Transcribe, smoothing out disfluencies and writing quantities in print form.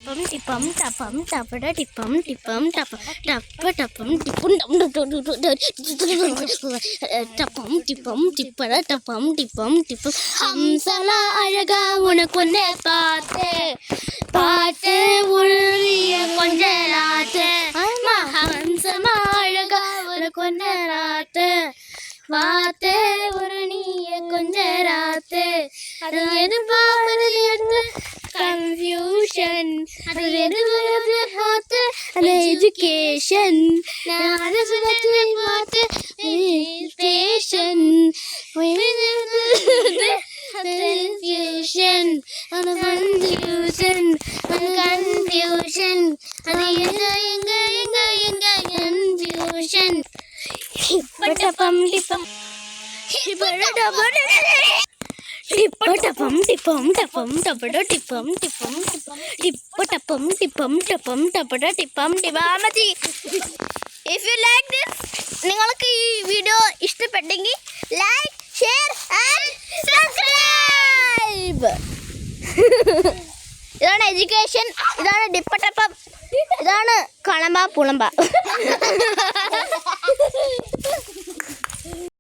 Pum tipum tapum tapada tipum tipum tapum tappa tapum tipum tapum tipum tippada tapum tipum tipum ஹம்சலா அழகா உனக்கு பாட்டு பாட்டு உரிய கொஞ்ச நாட்டு ஹம்சமா அழகா உனக்கு நாட்டு வாத்து ஒரு நீய கொஞ்ச ராத்து அது எதிர்பார்ப்பது கன்ஃபியூஷன் அது எதிர்பார்ப்பது பார்த்து அந்த எஜுகேஷன் நான் அதை சுற்றி பார்த்து பேஷன் கன்ஃபியூஷன் அந்த கன்ஃபியூஷன் அந்த கன்ஃபியூஷன் அது எங்க confusion tipum tipum tipum tipum tapum tapada tipum tipum tipum tipum tapum tapada tipum tipamati. If you like this, നിങ്ങൾക്ക് ഈ വീഡിയോ ഇഷ്ടപ്പെട്ടെങ്കിൽ ലൈക്ക് ഷെയർ ആൻഡ് സബ്സ്ക്രൈബ്. ഇതാണ് എഡ്യൂക്കേഷൻ, ഇതാണ് ഡിപ്പട്ടപ്പം, ഇതാണ് കളമ്പ പുളമ്പ.